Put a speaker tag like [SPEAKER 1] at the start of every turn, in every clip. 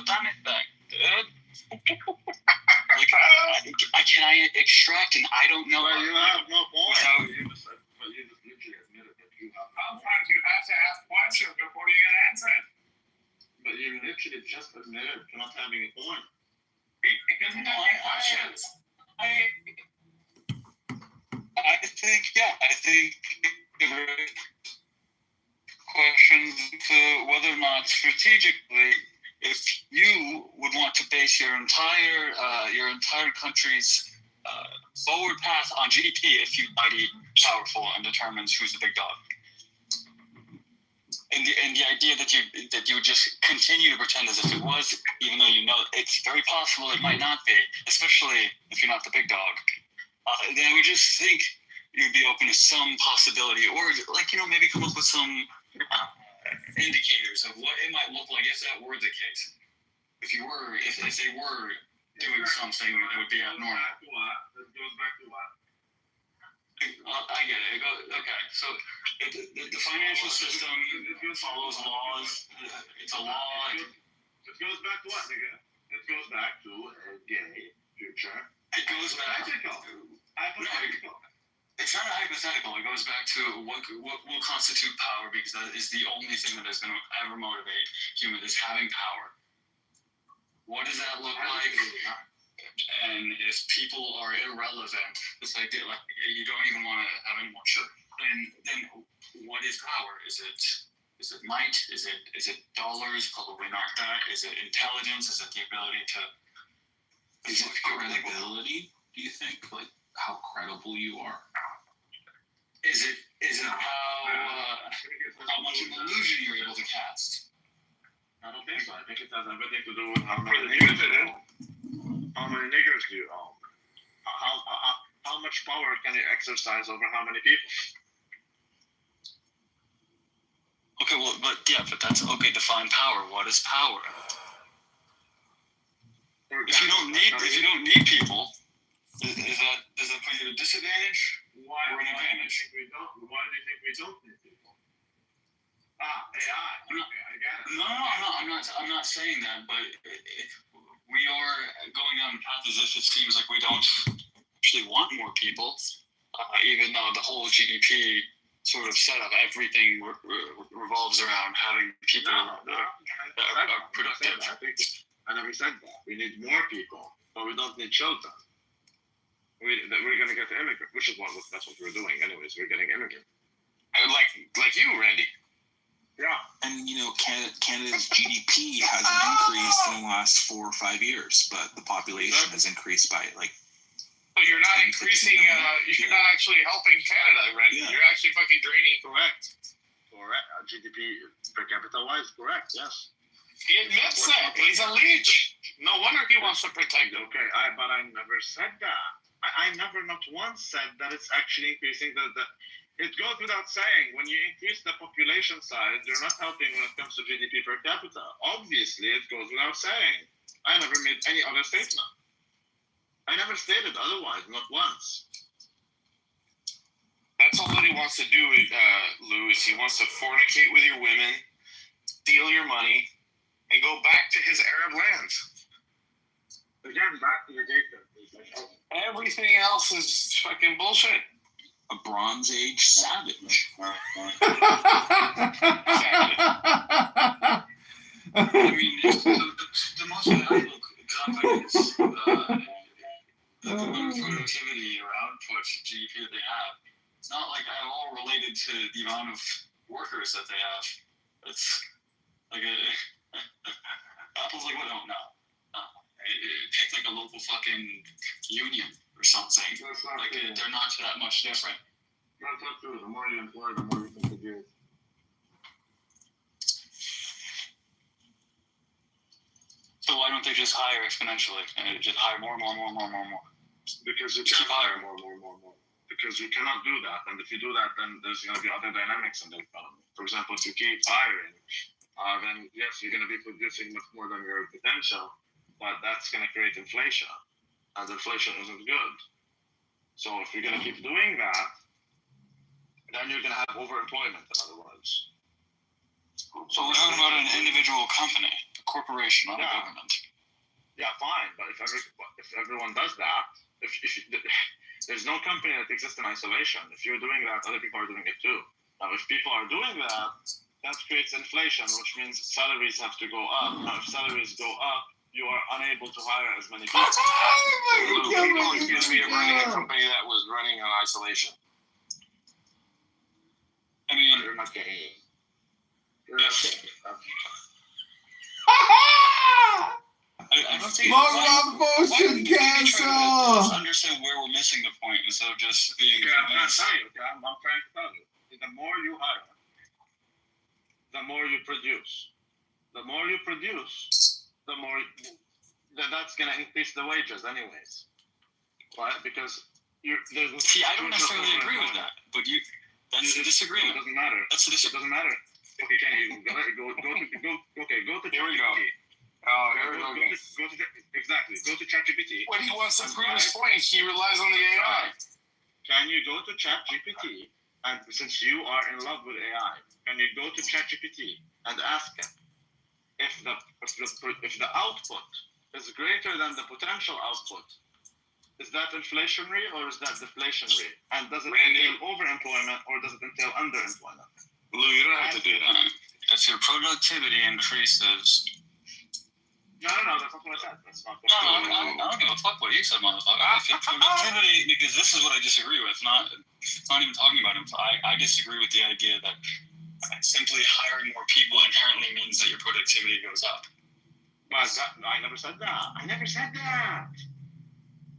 [SPEAKER 1] botame thing, dude. Like, I extract and I don't know.
[SPEAKER 2] Well, you have no point. You just literally admitted that you have no point.
[SPEAKER 3] Sometimes you have to ask questions before you get answered.
[SPEAKER 2] But you literally just admitted to not having a point.
[SPEAKER 3] Because you don't get questions.
[SPEAKER 1] I think questions to whether or not strategically, if you would want to base your entire country's forward path on GDP, if you're mighty powerful and determines who's the big dog. And the idea that you would just continue to pretend as if it was, even though you know it's very possible it might not be, especially if you're not the big dog, then I would just think you'd be open to some possibility, or maybe come up with some indicators of what it might look like if that were the case. If they were doing something that would be abnormal.
[SPEAKER 2] It goes back to what?
[SPEAKER 1] I get it. Okay, so the financial system follows laws. It's a law.
[SPEAKER 2] It goes back to what, nigga? It goes back to a gay future.
[SPEAKER 1] It goes back.
[SPEAKER 2] Hypothetical.
[SPEAKER 1] It's not a hypothetical. It goes back to what will constitute power, because that is the only thing that is going to ever motivate humans, is having power. What does that look like? And if people are irrelevant, this idea, like, you don't even want to have any more sugar, then what is power? Is it might? Is it dollars? Probably not that. Is it intelligence? Is it the ability to?
[SPEAKER 4] Is it credibility? Do you think, like, how credible you are?
[SPEAKER 1] Is it how much of an illusion you're able to cast?
[SPEAKER 2] I don't think so. I think it has everything to do with how many niggers you own. How many niggers do you own? How much power can you exercise over how many people?
[SPEAKER 1] Okay, but that's okay. Define power. What is power? If you don't need people, does that put you at a disadvantage or an advantage?
[SPEAKER 2] Why do you think we don't need people? AI. I get it.
[SPEAKER 1] No, I'm not saying that, but we are going down the path as if it seems like we don't actually want more people, even though the whole GDP sort of setup, everything revolves around having people that are productive.
[SPEAKER 2] I never said that. We need more people, but we don't need children. We're going to get the immigrant, that's what we're doing anyways. We're getting immigrants.
[SPEAKER 1] Like you, Randy.
[SPEAKER 2] Yeah.
[SPEAKER 4] And, Canada's GDP hasn't increased in the last 4 or 5 years, but the population has increased by,
[SPEAKER 3] But you're not increasing, you're not actually helping Canada, right? Yeah. You're actually fucking draining.
[SPEAKER 2] Correct. GDP per capita wise, correct, yes.
[SPEAKER 3] He admits that. He's a leech. No wonder he wants to protect it.
[SPEAKER 2] Okay, but I never said that. I never not once said that it's actually increasing it goes without saying, when you increase the population size, you're not helping when it comes to GDP per capita. Obviously, it goes without saying. I never made any other statement. I never stated otherwise, not once.
[SPEAKER 3] That's all that he wants to do, Lou, is he wants to fornicate with your women, steal your money, and go back to his Arab lands.
[SPEAKER 2] Again, back to the gay thing.
[SPEAKER 3] Everything else is fucking bullshit.
[SPEAKER 4] A Bronze Age savage.
[SPEAKER 1] I mean, the most valuable companies, the productivity or output GDP that they have, it's not like at all related to the amount of workers that they have. It's like Apple's like, well, no. Pick like a local fucking union or something. Like they're not that much different.
[SPEAKER 2] That's not true. The more you employ, the more you can produce.
[SPEAKER 1] So why don't they just hire exponentially and just hire more?
[SPEAKER 2] Because you can't hire more. Because you cannot do that. And if you do that, then there's going to be other dynamics in the economy. For example, if you keep hiring, then yes, you're going to be producing much more than your potential, but that's going to create inflation. And inflation isn't good. So if you're going to keep doing that, then you're going to have overemployment, in other words.
[SPEAKER 1] So we're talking about an individual company, a corporation, not a
[SPEAKER 2] Yeah.
[SPEAKER 1] government.
[SPEAKER 2] Yeah, fine, but if everyone does that, there's no company that exists in isolation. If you're doing that, other people are doing it too. Now, if people are doing that, that creates inflation, which means salaries have to go up. Now, if salaries go up, you are unable to hire as many people.
[SPEAKER 3] People accuse me of running a company that was running in isolation.
[SPEAKER 1] I mean,
[SPEAKER 2] You're not getting it. You're not getting it.
[SPEAKER 1] I don't think.
[SPEAKER 5] Long
[SPEAKER 1] why
[SPEAKER 5] run
[SPEAKER 1] do
[SPEAKER 5] motion
[SPEAKER 1] we try to
[SPEAKER 5] cancel.
[SPEAKER 1] understand where we're missing the point instead of just being
[SPEAKER 2] Okay, I'm trying to
[SPEAKER 1] convinced?
[SPEAKER 2] tell you. Okay, I'm trying to tell you. The more you hire, the more you produce. The more you produce, the more that's gonna increase the wages, anyways. Right? Because there's.
[SPEAKER 1] See, I don't necessarily agree with that, but that's the
[SPEAKER 2] It
[SPEAKER 1] disagreement.
[SPEAKER 2] doesn't matter.
[SPEAKER 1] That's the
[SPEAKER 2] It
[SPEAKER 1] disagreement.
[SPEAKER 2] doesn't matter. Okay, can you go to
[SPEAKER 3] Here we go.
[SPEAKER 2] ChatGPT.
[SPEAKER 3] Oh, here we go again.
[SPEAKER 2] Exactly. Go to ChatGPT.
[SPEAKER 3] When he wants to prove his point, he relies on the AI.
[SPEAKER 2] Can you go to ChatGPT, and since you are in love with AI, can you go to ChatGPT and ask him if the output is greater than the potential output? Is that inflationary or is that deflationary? And does it entail overemployment or does it entail underemployment?
[SPEAKER 3] Lou, you don't have to do that.
[SPEAKER 1] If your productivity increases.
[SPEAKER 2] No, that's not what I said. That's not.
[SPEAKER 1] No, I don't give a fuck what you said, motherfucker. If your productivity, because this is what I disagree with. Not even talking about him. I disagree with the idea that simply hiring more people inherently means that your productivity goes up.
[SPEAKER 2] But I never said that. I never said that.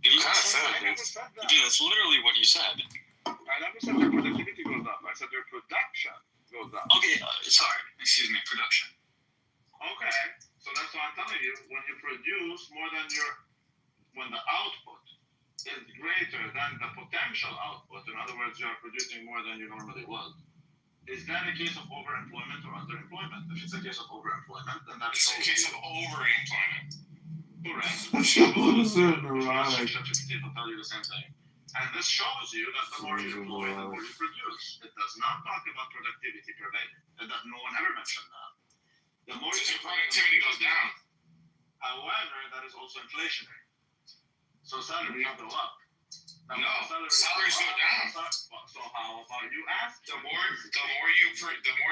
[SPEAKER 3] You kind of said
[SPEAKER 2] I
[SPEAKER 3] it.
[SPEAKER 2] never said that.
[SPEAKER 1] Dude, that's literally what you said.
[SPEAKER 2] I never said their productivity goes up. I said their production goes up.
[SPEAKER 1] Okay, sorry. Excuse me, production.
[SPEAKER 2] Okay, so that's what I'm telling you. When you produce more than when the output is greater than the potential output, in other words, you are producing more than you normally would. Is that a case of overemployment or underemployment? If it's a case of overemployment, then that's
[SPEAKER 3] It's a case of overemployment.
[SPEAKER 2] correct.
[SPEAKER 5] Who's so neurotic?
[SPEAKER 2] ChatGPT will tell you the same thing. And this shows you that the more you employ, the more you produce. It does not talk about productivity pervading. No one ever mentioned that. The more
[SPEAKER 3] So
[SPEAKER 2] you
[SPEAKER 3] your productivity goes down.
[SPEAKER 2] However, that is also inflationary. So salaries don't go up. Now,
[SPEAKER 3] No,
[SPEAKER 2] when
[SPEAKER 3] salaries go down.
[SPEAKER 2] So how about you ask?
[SPEAKER 3] The more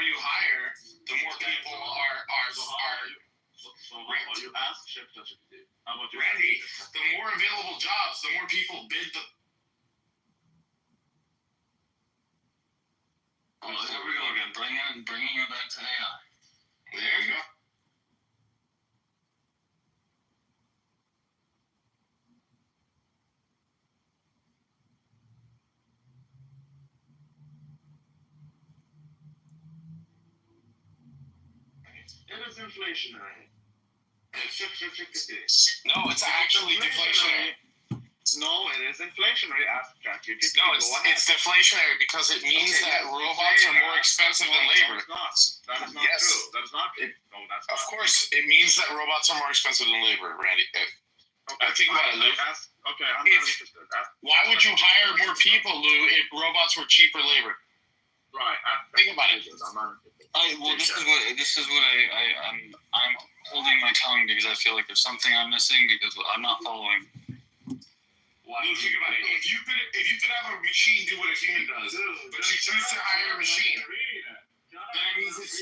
[SPEAKER 3] you hire, the more people are.
[SPEAKER 2] So how about you ask ChatGPT? How about you?
[SPEAKER 3] Randy, the more available jobs, the more people bid the.
[SPEAKER 1] Oh, here we go again. Bringing it back to AI.
[SPEAKER 3] There you go.
[SPEAKER 2] It is inflationary.
[SPEAKER 3] No, it's actually deflationary.
[SPEAKER 2] No, it is inflationary. Ask ChatGPT.
[SPEAKER 3] No, it's deflationary because it means that robots are more expensive than labor.
[SPEAKER 2] That is not
[SPEAKER 3] Yes.
[SPEAKER 2] true. That is not true. No, that's
[SPEAKER 3] Of
[SPEAKER 2] not.
[SPEAKER 3] course, it means that robots are more expensive than labor, Randy.
[SPEAKER 2] Okay,
[SPEAKER 3] think about it, Lou.
[SPEAKER 2] Okay, I'm not
[SPEAKER 3] If-
[SPEAKER 2] interested.
[SPEAKER 3] Why would you hire more people, Lou, if robots were cheaper labor?
[SPEAKER 2] Right.
[SPEAKER 3] Think about it.
[SPEAKER 2] I'm not interested.
[SPEAKER 1] This is what I'm holding my tongue because I feel like there's something I'm missing because I'm not following.
[SPEAKER 3] Lou, think about it. If you could have a machine do what a human does, but you choose to hire a machine, then it means it's.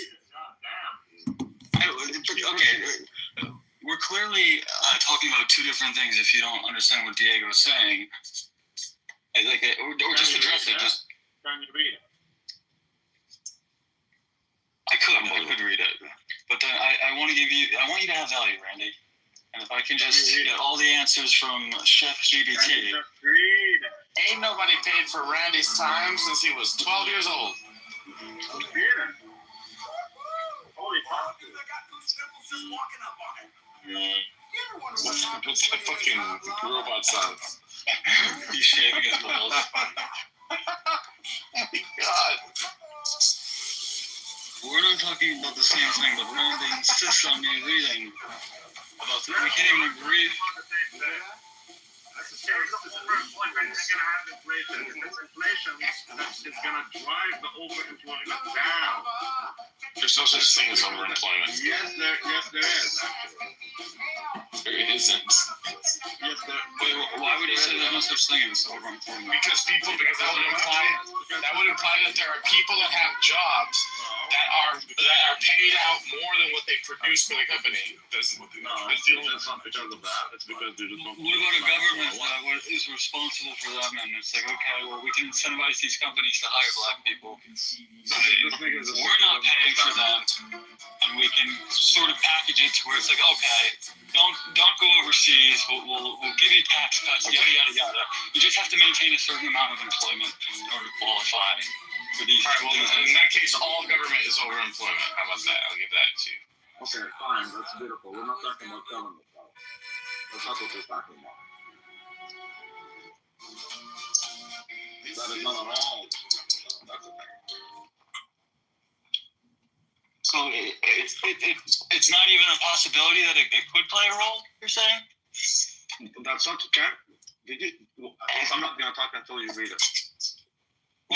[SPEAKER 1] Okay, we're clearly talking about two different things. If you don't understand what Diego's saying, or just address it. Just
[SPEAKER 2] Can you read it?
[SPEAKER 1] I could read it, but then I want you to have value, Randy. And if I can just get all the answers from Chef
[SPEAKER 2] Can you
[SPEAKER 1] GPT.
[SPEAKER 2] just read it?
[SPEAKER 3] Ain't nobody paid for Randy's time since he was 12 years old.
[SPEAKER 2] Just read it. Holy fuck.
[SPEAKER 3] What's the fucking robot sound?
[SPEAKER 1] He's shaving his balls.
[SPEAKER 3] God.
[SPEAKER 1] We're not talking about the same thing, but Randy insists on me reading about the, we can't even agree.
[SPEAKER 2] That's a case of overemployment. You're gonna have inflation. If it's inflation, that's going to drive the overemployment down.
[SPEAKER 3] There's no such thing as overemployment.
[SPEAKER 2] Yes, there is actually.
[SPEAKER 3] There isn't.
[SPEAKER 2] Yes, there.
[SPEAKER 1] Wait, why would you say there's no such thing as overemployment?
[SPEAKER 3] Because that would imply that there are people that have jobs that are paid out more than what they produce for the company. That's what
[SPEAKER 2] No, it's not because of that. It's because they just don't.
[SPEAKER 1] What about a government that is responsible for them? And it's like, okay, well, we can incentivize these companies to hire black people. We're not paying for them, and we can sort of package it to where it's like, okay, don't go overseas. We'll give you tax cuts, yada yada yada. You just have to maintain a certain amount of employment in order to qualify for these.
[SPEAKER 3] All right. Well, in that case, all government is overemployment. How about that? I'll give that to you.
[SPEAKER 2] Okay, fine. That's beautiful. We're not talking about government, though. That's not what we're talking about. That is not at all. That's the thing.
[SPEAKER 1] So it's not even a possibility that it could play a role. You're saying?
[SPEAKER 2] That's not okay. Did you? I'm not gonna talk until you read it.
[SPEAKER 1] I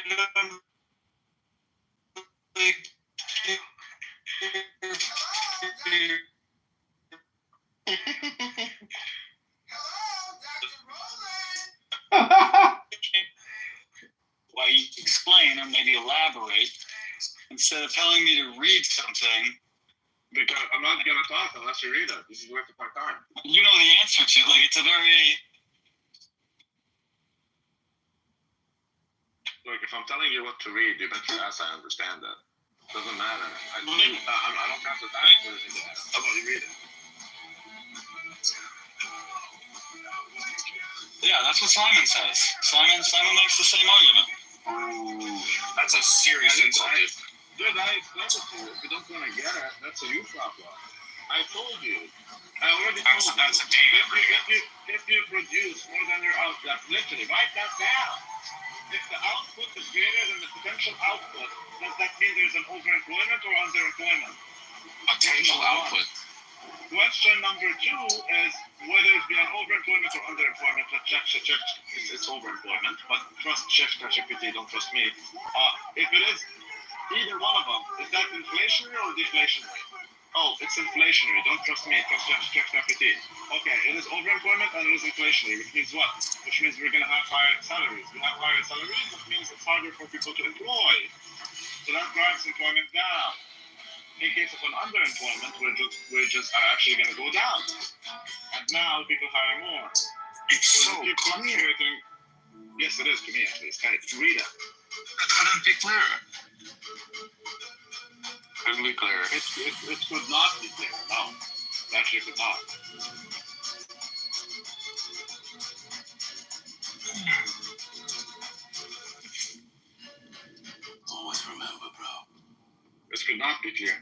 [SPEAKER 1] don't think. Why you explain or maybe elaborate instead of telling me to read something?
[SPEAKER 2] Because I'm not gonna talk unless you read it. This is waste of my time.
[SPEAKER 1] You know the answer to, like, it's a very.
[SPEAKER 2] Like, if I'm telling you what to read, you bet your ass I understand it. Doesn't matter. I don't have the time for it. How about you read it?
[SPEAKER 1] Yeah, that's what Simon says. Simon makes the same argument.
[SPEAKER 3] That's a serious insult, dude.
[SPEAKER 2] Dude, I explained it to you. If you don't want to get it, that's a you problem. I told you. I already told you.
[SPEAKER 3] That's a David.
[SPEAKER 2] If you produce more than your output, literally, write that down. If the output is greater than the potential output, does that mean there's an overemployment or underemployment?
[SPEAKER 3] Potential output.
[SPEAKER 2] Question number 2 is whether it's an overemployment or underemployment. Let's check. It's overemployment, but trust ChatGPT, don't trust me. If it is either one of them, is that inflationary or deflationary? Oh, it's inflationary. Don't trust me. Trust ChatGPT. Okay, it is overemployment and it is inflationary, which means what? Which means we're going to have higher salaries. We have higher salaries, that means it's harder for people to employ. So that drives employment down. In case of an underemployment, wages are actually going to go down. And now people hire more.
[SPEAKER 3] It's so
[SPEAKER 2] keep
[SPEAKER 3] clear.
[SPEAKER 2] fluctuating. Yes, it is to me at least. Hey, read it.
[SPEAKER 3] Couldn't be clearer. Couldn't be clearer.
[SPEAKER 2] It could not be clear. No, it actually could not.
[SPEAKER 3] Always remember, bro.
[SPEAKER 2] This could not be clear.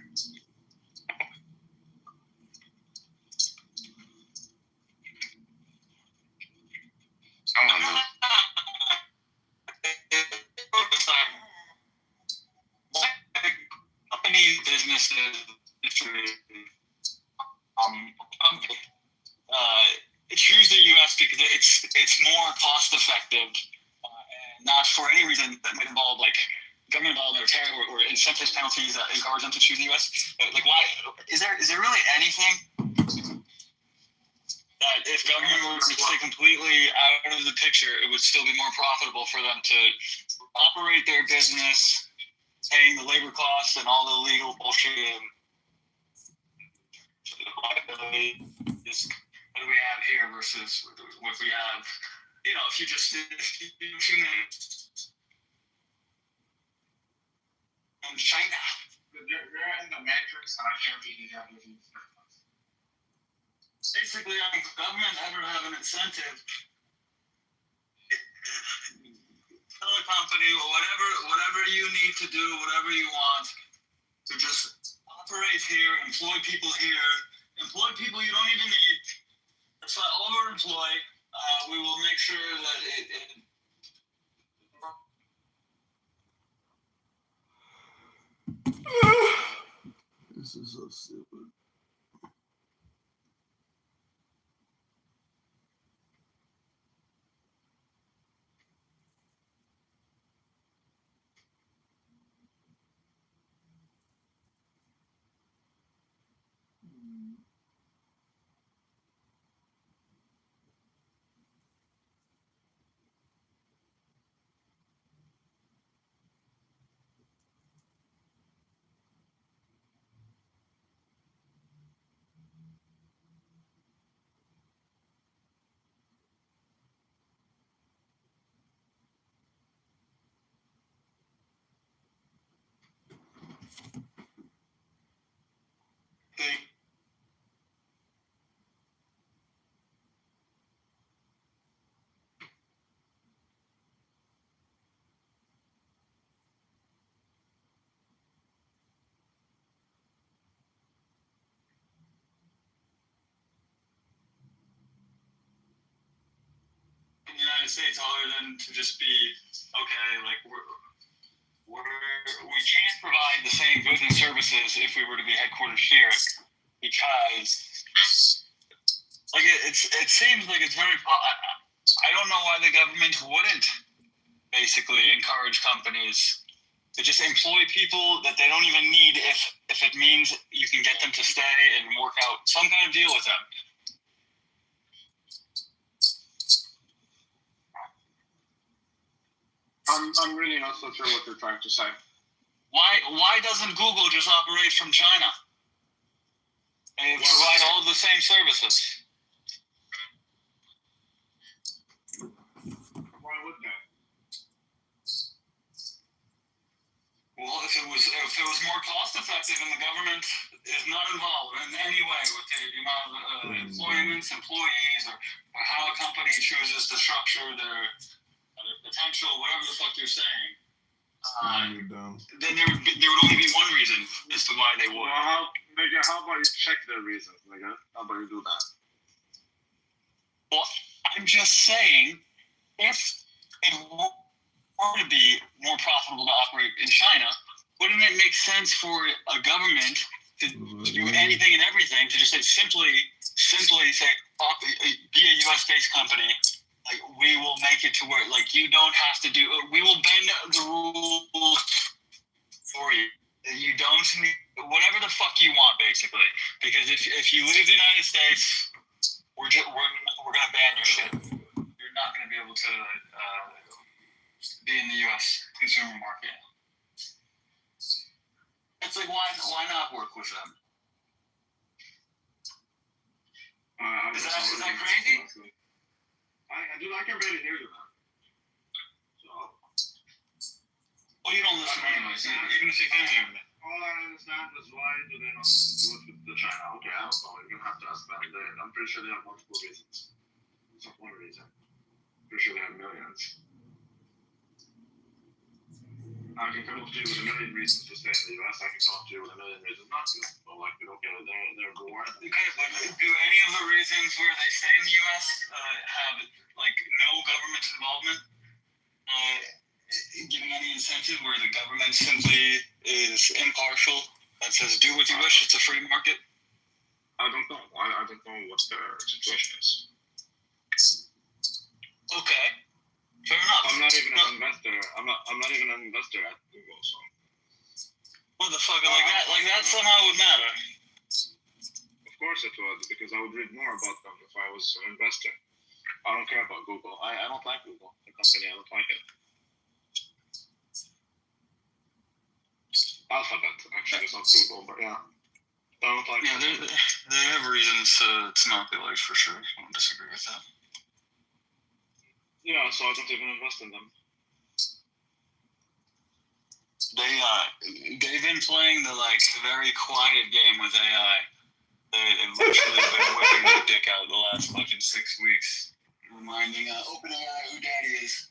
[SPEAKER 3] Someone knew.
[SPEAKER 1] Company businesses choose the U.S. because it's more cost effective, and not for any reason that might involve like government involvement or tariff or incentives, penalties that encourage them to choose the U.S. Like, why is there really anything that if government were to stay completely out of the picture, it would still be more profitable for them to operate their business, paying the labor costs and all the legal bullshit and liability? What do we have here versus what we have? You know, if you in China.
[SPEAKER 2] You're in the matrix, and I can't read it out of you.
[SPEAKER 1] Basically, if government ever have an incentive, tell a company or whatever you need to do, whatever you want, to just operate here, employ people here, employ people you don't even need. That's why overemploy. We will make sure that it
[SPEAKER 5] This is so stupid.
[SPEAKER 1] United States other than to just be okay? Like we can't provide the same goods and services if we were to be headquartered here, because like it seems like it's very. I don't know why the government wouldn't basically encourage companies to just employ people that they don't even need if it means you can get them to stay and work out some kind of deal with them.
[SPEAKER 2] I'm really not so sure what you're trying to say.
[SPEAKER 1] Why doesn't Google just operate from China and provide all the same services?
[SPEAKER 2] Why would that?
[SPEAKER 1] Well, if it was more cost effective and the government is not involved in any way with the amount of employments, employees, or how a company chooses to structure their potential, whatever the fuck you're saying, then there would only be one reason as to why they would.
[SPEAKER 2] Well, how about you check their reasons, nigga? How about you do that?
[SPEAKER 1] Well, I'm just saying, if it were to be more profitable to operate in China, wouldn't it make sense for a government to do anything and everything to just simply say, be a U.S.-based company? Like, we will make it to where, like, you don't have to do. We will bend the rules for you. You don't need whatever the fuck you want, basically. Because if you leave the United States, we're gonna ban your shit. You're not gonna be able to be in the U.S. consumer market. It's like, why not work with them? Is that crazy?
[SPEAKER 2] I can barely hear you, man. So,
[SPEAKER 1] Well, you don't listen anyways, even if you can hear me.
[SPEAKER 2] all I understand is why do they not do it with the China? Okay, I don't know. You're gonna have to ask them. I'm pretty sure they have multiple reasons. It's not one reason. Pretty sure they have millions. I can come up to you with a million reasons to stay in the US. I can come up to you with a million reasons not to. But like, okay, they're bored.
[SPEAKER 1] Okay, but do any of the reasons where they stay in the U.S. Have like no government involvement? Giving any incentive where the government simply is impartial and says, "Do what you wish. It's a free market."
[SPEAKER 2] I don't know. I don't know what their situation is.
[SPEAKER 1] Okay, fair enough.
[SPEAKER 2] I'm not even an investor. I'm not even an investor at Google. So
[SPEAKER 1] Motherfucker, like that somehow would matter.
[SPEAKER 2] of course it would, because I would read more about them if I was an investor. I don't care about Google. I don't like Google, the company. I don't like it. Alphabet, actually, it's not Google, but yeah. I don't like
[SPEAKER 1] Yeah,
[SPEAKER 2] it.
[SPEAKER 1] they have reasons to not be liked for sure. I don't disagree with that.
[SPEAKER 2] Yeah, so I don't even invest in them.
[SPEAKER 1] They've been playing the like very quiet game with AI. They've literally been whipping their dick out the last fucking 6 weeks, reminding OpenAI who daddy is.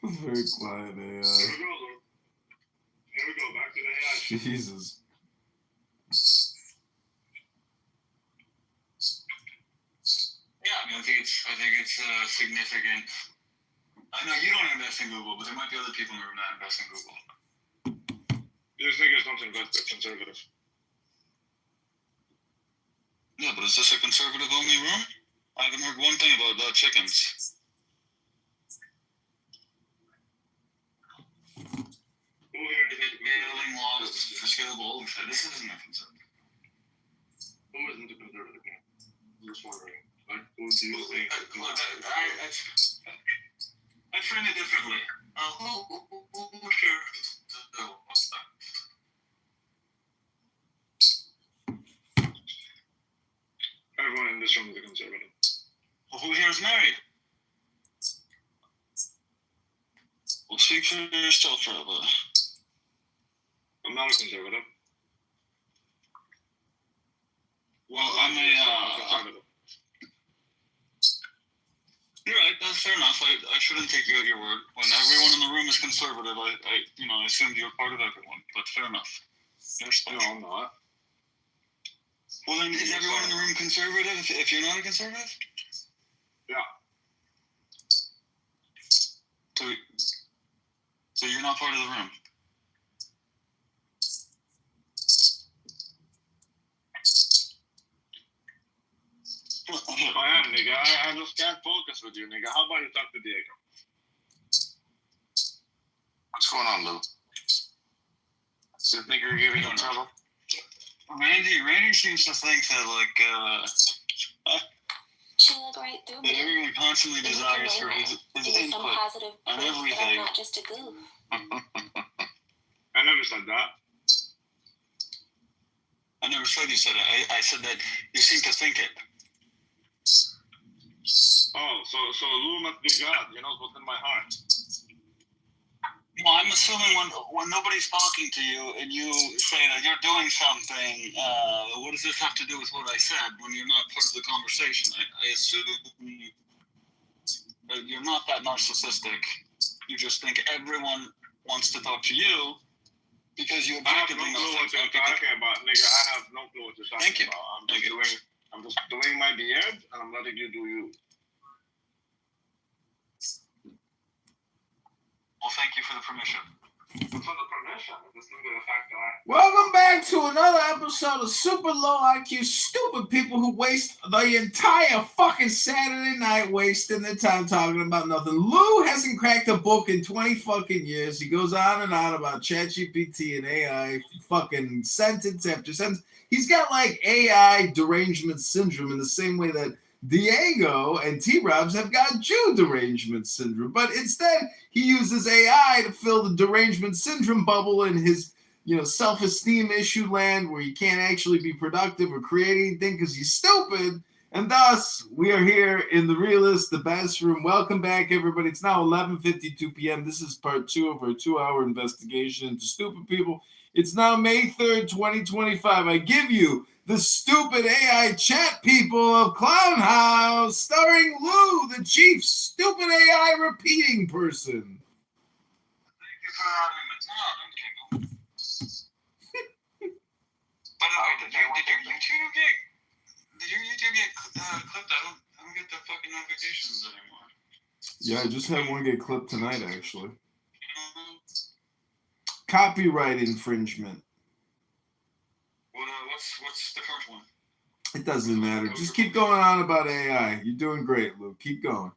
[SPEAKER 5] Very quiet
[SPEAKER 2] Here
[SPEAKER 5] AI.
[SPEAKER 2] we go, though. Here we go, back to the AI.
[SPEAKER 5] Jesus.
[SPEAKER 1] Yeah, I mean, I think it's significant. I know you don't invest in Google, but there might be other people in the room that invest in Google.
[SPEAKER 2] These niggas don't invest, they're conservative.
[SPEAKER 1] Yeah, but is this a conservative-only room? I haven't heard one thing about chickens.
[SPEAKER 2] Who here is into
[SPEAKER 1] Failing laws for scalable oversight. This isn't a conservative.
[SPEAKER 2] Who isn't a conservative here? I'm just wondering. Like, who do you think?
[SPEAKER 1] I frame it differently. Who cares?
[SPEAKER 2] Everyone in this room is a conservative.
[SPEAKER 1] Who here is married? Well, speak for yourself, Trevor.
[SPEAKER 2] I'm not a conservative.
[SPEAKER 1] Well, I'm a
[SPEAKER 2] conservative.
[SPEAKER 1] You're right. That's fair enough. I shouldn't take you at your word. When everyone in the room is conservative, I assumed you're part of everyone. But fair enough. You're
[SPEAKER 2] No, I'm not.
[SPEAKER 1] Well, then is everyone in the room conservative if you're not a conservative?
[SPEAKER 2] Yeah.
[SPEAKER 1] So you're not part of the room?
[SPEAKER 2] I am, nigga. I just can't focus with you, nigga. How about you talk to Diego? What's going on, Lou? This nigga giving you trouble?
[SPEAKER 1] Randy seems to think that
[SPEAKER 6] She looked right through
[SPEAKER 1] that
[SPEAKER 6] me.
[SPEAKER 1] everyone constantly desires for his
[SPEAKER 6] Give me some
[SPEAKER 1] input
[SPEAKER 6] positive
[SPEAKER 1] on
[SPEAKER 6] proof that I'm
[SPEAKER 1] everything.
[SPEAKER 6] not just a goof.
[SPEAKER 2] I never said that.
[SPEAKER 1] I never said you said it. I said that you seem to think it.
[SPEAKER 2] Oh, so Lou must be God. He knows what's in my heart.
[SPEAKER 1] Well, I'm assuming when nobody's talking to you and you say that you're doing something, what does this have to do with what I said when you're not part of the conversation? I assume that you're not that narcissistic. You just think everyone wants to talk to you because you
[SPEAKER 2] I have no
[SPEAKER 1] objectively know
[SPEAKER 2] clue what
[SPEAKER 1] things.
[SPEAKER 2] you're talking about, nigga. I have no clue what you're talking
[SPEAKER 1] Thank you.
[SPEAKER 2] about.
[SPEAKER 1] Thank you.
[SPEAKER 2] I'm just doing my beard and I'm letting you do you.
[SPEAKER 1] Well, thank you for the permission.
[SPEAKER 2] What's on the permission? This nigga the fact that
[SPEAKER 5] Welcome back to another episode of Super Low IQ Stupid People Who Waste the entire fucking Saturday night wasting their time talking about nothing. Lou hasn't cracked a book in 20 fucking years. He goes on and on about ChatGPT and AI fucking sentence after sentence. He's got like AI derangement syndrome in the same way that Diego and T-Robs have got Jew derangement syndrome, but instead he uses AI to fill the derangement syndrome bubble in his, self-esteem issue land where you can't actually be productive or create anything because he's stupid. And thus, we are here in the realist, the best room. Welcome back, everybody. It's now 11:52 p.m. This is part 2 of our 2-hour investigation into stupid people. It's now May 3rd, 2025. I give you the stupid AI chat people of Clown House, starring Lou, the chief stupid AI repeating person.
[SPEAKER 1] Thank you for having me. No, I'm kidding. By the way, did your YouTube get clipped? I don't get the fucking notifications anymore.
[SPEAKER 5] Yeah, I just had one get clipped tonight, actually. Copyright infringement.
[SPEAKER 1] What's the first one?
[SPEAKER 5] It doesn't matter. Just keep going on about AI. You're doing great, Lou. Keep going.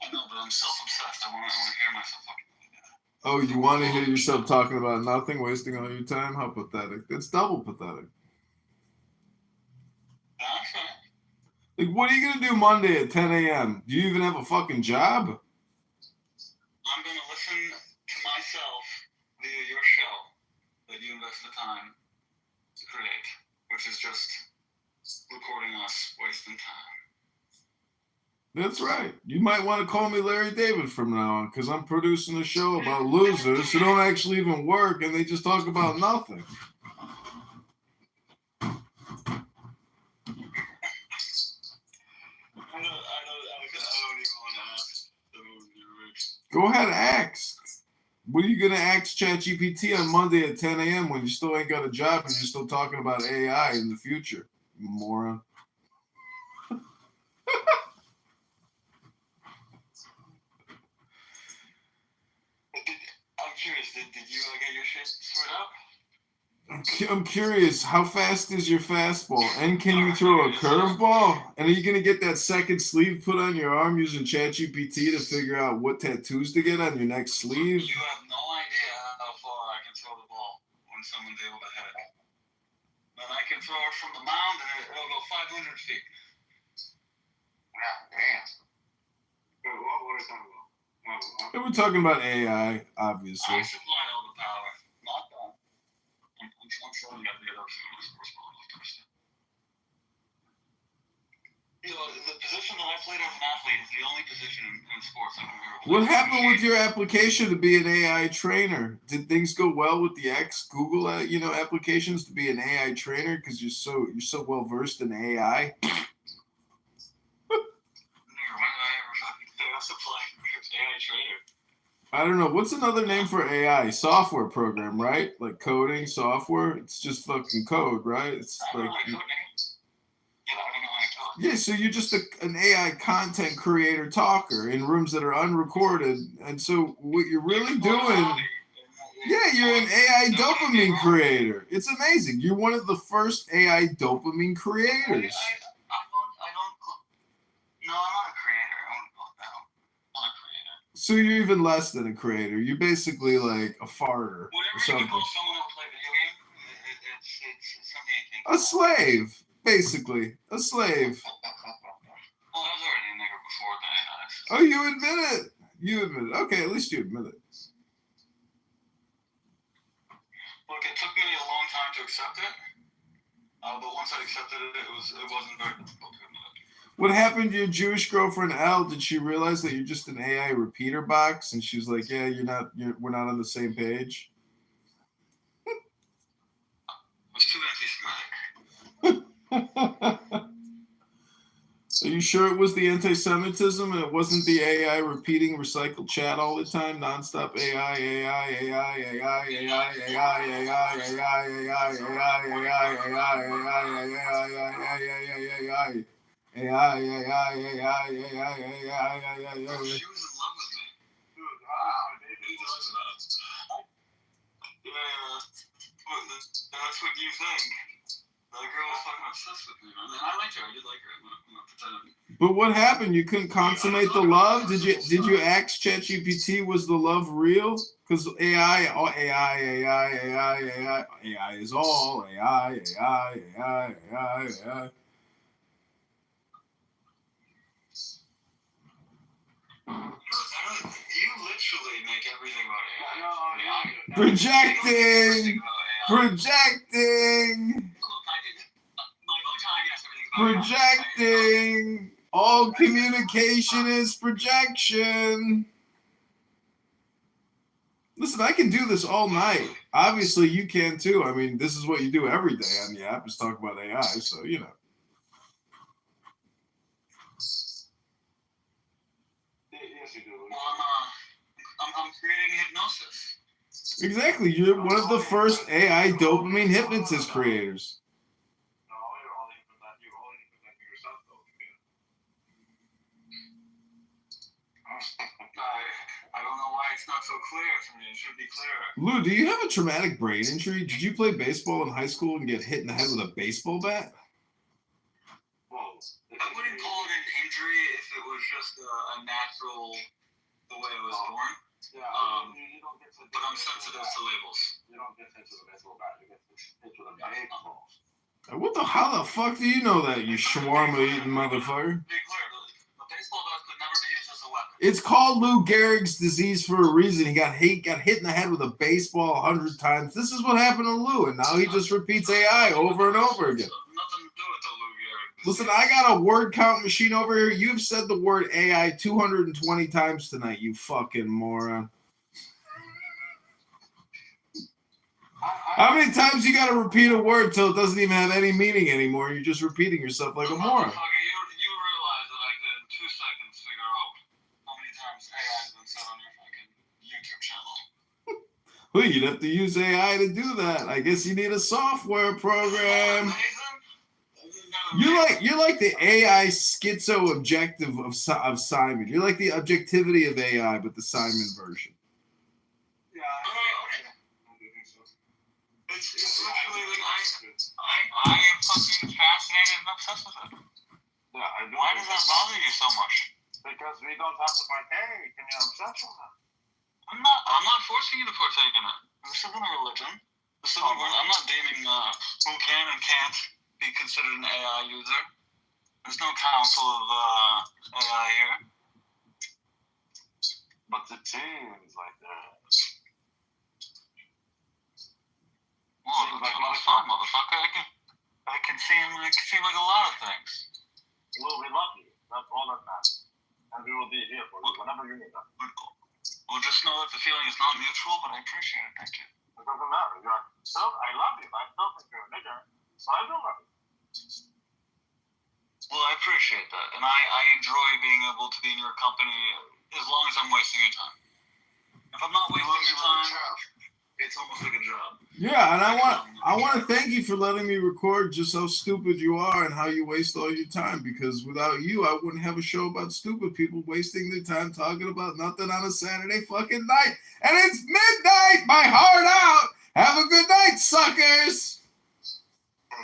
[SPEAKER 1] I know, but I'm self-obsessed. I want to hear myself talking about that.
[SPEAKER 5] Oh, you want to hear yourself talking about nothing, wasting all your time? How pathetic. That's double pathetic.
[SPEAKER 1] That's fine.
[SPEAKER 5] Like, what are you going to do Monday at 10 a.m.? Do you even have a fucking job?
[SPEAKER 1] I'm going to listen to myself via your show that you invest the time to create, which is just recording us wasting time.
[SPEAKER 5] That's right. You might want to call me Larry David from now on, because I'm producing a show about losers who don't actually even work and they just talk about nothing. Go ahead, ask. What are you going to ask ChatGPT on Monday at 10 a.m. when you still ain't got a job and you're still talking about AI in the future, you moron?
[SPEAKER 1] I'm curious, did you get your shit sorted out?
[SPEAKER 5] I'm curious, how fast is your fastball? And can you throw a curveball? And are you going to get that second sleeve put on your arm using ChatGPT to figure out what tattoos to get on your next sleeve?
[SPEAKER 1] You have no idea how far I can throw the ball when someone's able to hit it. And I can throw it from the mound and it'll go 500 feet.
[SPEAKER 2] God damn. What are you talking about?
[SPEAKER 5] And we're talking about AI, obviously.
[SPEAKER 1] I supply all the power. Not that. I'm sure we got the other responsibilities. You know, the position that I played as an athlete is the only position in sports I can ever play.
[SPEAKER 5] What happened with your application to be an AI trainer? Did things go well with the Google, applications to be an AI trainer because you're so well versed in AI?
[SPEAKER 1] When did I ever fucking supply AI trainer?
[SPEAKER 5] I don't know. What's another name for AI? Software program, right? Like coding, software. It's just fucking code, right? It's
[SPEAKER 1] I don't
[SPEAKER 5] like,
[SPEAKER 1] know how to code. Yeah, I don't know how to code.
[SPEAKER 5] yeah, so you're just an AI content creator talker in rooms that are unrecorded. And so what you're really doing, yeah, you're an AI dopamine creator. It's amazing. You're one of the first AI dopamine creators.
[SPEAKER 1] I don't. No, I'm not a creator. I wouldn't call it that. I'm not a creator.
[SPEAKER 5] So you're even less than a creator. You're basically like a farter or
[SPEAKER 1] Whatever you
[SPEAKER 5] something.
[SPEAKER 1] call someone who play video game, it's something I think.
[SPEAKER 5] A slave, basically. A slave.
[SPEAKER 1] Well, I was already a nigger before that.
[SPEAKER 5] Oh, you admit it. You admit it. Okay, at least you admit it.
[SPEAKER 1] Look, it took me a long time to accept it. But once I accepted it, it wasn't very difficult to admit it.
[SPEAKER 5] What happened to your Jewish girlfriend Elle? Did she realize that you're just an AI repeater box? And she's like, yeah, we're not on the same page.
[SPEAKER 1] I was too anti-Semitic.
[SPEAKER 5] Are you sure it was the anti-Semitism and it wasn't the AI repeating recycled chat all the time, nonstop
[SPEAKER 1] She was in love with me. Dude, yeah. That's what you think. That girl was fucking obsessed with me, man. And I liked her. I did like her. I'm not pretending.
[SPEAKER 5] But what happened? You couldn't consummate the love? Did you ask ChatGPT, was the love real? Because AI is all AI.
[SPEAKER 1] You literally make everything about AI.
[SPEAKER 5] Projecting. Projecting. All communication is projection. Listen, I can do this all night. Obviously, you can too. I mean, this is what you do every day on the app is talk about AI. So, you know.
[SPEAKER 2] Yes, you do.
[SPEAKER 1] Well, I'm creating hypnosis.
[SPEAKER 5] Exactly. You're one of the first AI dopamine hypnotist creators.
[SPEAKER 2] No, you're only implementing yourself, though.
[SPEAKER 1] I don't know why it's not so clear to me. It should be clearer.
[SPEAKER 5] Lou, do you have a traumatic brain injury? Did you play baseball in high school and get hit in the head with a baseball bat?
[SPEAKER 2] Well,
[SPEAKER 1] I wouldn't call it an injury if it was just a natural, the way I was born.
[SPEAKER 2] yeah, you don't get to.
[SPEAKER 1] But I'm sensitive to labels.
[SPEAKER 2] You don't get hit with a baseball bat. You get hit with a baseball.
[SPEAKER 5] How the fuck do you know that, you shawarma eating motherfucker?
[SPEAKER 1] Be clear, the baseball bat could never be used as a weapon.
[SPEAKER 5] It's called Lou Gehrig's disease for a reason. He got hit in the head with a baseball 100 times. This is what happened to Lou, and now he just repeats AI over and over again.
[SPEAKER 1] Nothing to do with the Lou Gehrig.
[SPEAKER 5] Listen, I got a word count machine over here. You've said the word AI 220 times tonight, you fucking moron. How many times you gotta repeat a word till it doesn't even have any meaning anymore? You're just repeating yourself like a moron.
[SPEAKER 1] You realize that I could in 2 seconds figure out how many times AI has been said on your fucking YouTube channel.
[SPEAKER 5] Well, you'd have to use AI to do that. I guess you need a software program. You're like the AI schizo objective of Simon. You're like the objectivity of AI, but the Simon version.
[SPEAKER 2] Yeah.
[SPEAKER 1] It's literally like I am fucking fascinated and obsessed with it.
[SPEAKER 2] Yeah, I do.
[SPEAKER 1] Why does that bother you so much?
[SPEAKER 2] Because we don't have to partake in your obsession.
[SPEAKER 1] I'm not forcing you to partake in it. This isn't a religion. I'm not naming who can and can't be considered an AI user. There's no council of AI here.
[SPEAKER 2] But it seems like that.
[SPEAKER 1] Well, that's fine, motherfucker. I can see him like a lot of things.
[SPEAKER 2] Well, we love you. That's all that matters. And we will be here for you whenever you need us.
[SPEAKER 1] Well, just know that the feeling is not mutual, but I appreciate it. Thank you.
[SPEAKER 2] It doesn't matter. I love you. I still think you're a nigger, so I do love you.
[SPEAKER 1] Well, I appreciate that, and I enjoy being able to be in your company as long as I'm wasting your time.
[SPEAKER 5] Yeah, and I want to thank you for letting me record just how stupid you are and how you waste all your time. Because without you, I wouldn't have a show about stupid people wasting their time talking about nothing on a Saturday fucking night. And it's midnight. My heart out. Have a good night, suckers.
[SPEAKER 7] Hey,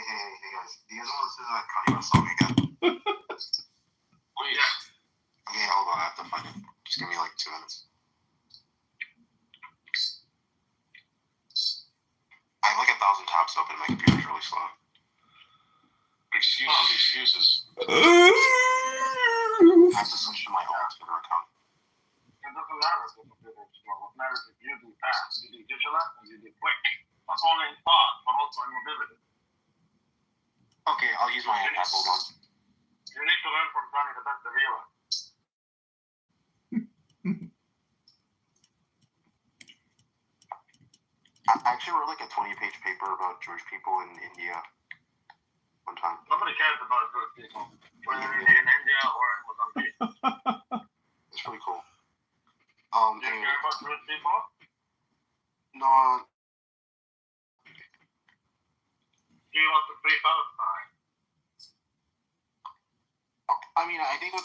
[SPEAKER 7] guys. Do you guys want to listen to that Kanye West song again?
[SPEAKER 3] Wait,
[SPEAKER 7] Yeah, hold on. I have to find it. Just give me like 2 minutes. I have like 1,000 tabs open. My computer's really slow.
[SPEAKER 3] excuses.
[SPEAKER 7] I have to switch to my old Twitter account.
[SPEAKER 2] It doesn't matter if the computer is slow. What matters is you do fast, you do digital, and you do quick. That's only in thought, but also in mobility.
[SPEAKER 7] Okay, I'll use my iPad. Hold on.
[SPEAKER 2] You need to learn from Johnny the Best Davila.
[SPEAKER 7] I actually wrote like a 20-page paper about Jewish people in India one time.
[SPEAKER 2] Nobody cares about Jewish people, whether in India or in Mozambique.
[SPEAKER 7] It's pretty cool.
[SPEAKER 2] Do you
[SPEAKER 7] Anyway,
[SPEAKER 2] care about Jewish people?
[SPEAKER 7] no,
[SPEAKER 2] Do you want to free Palestine?
[SPEAKER 7] I mean, I think what's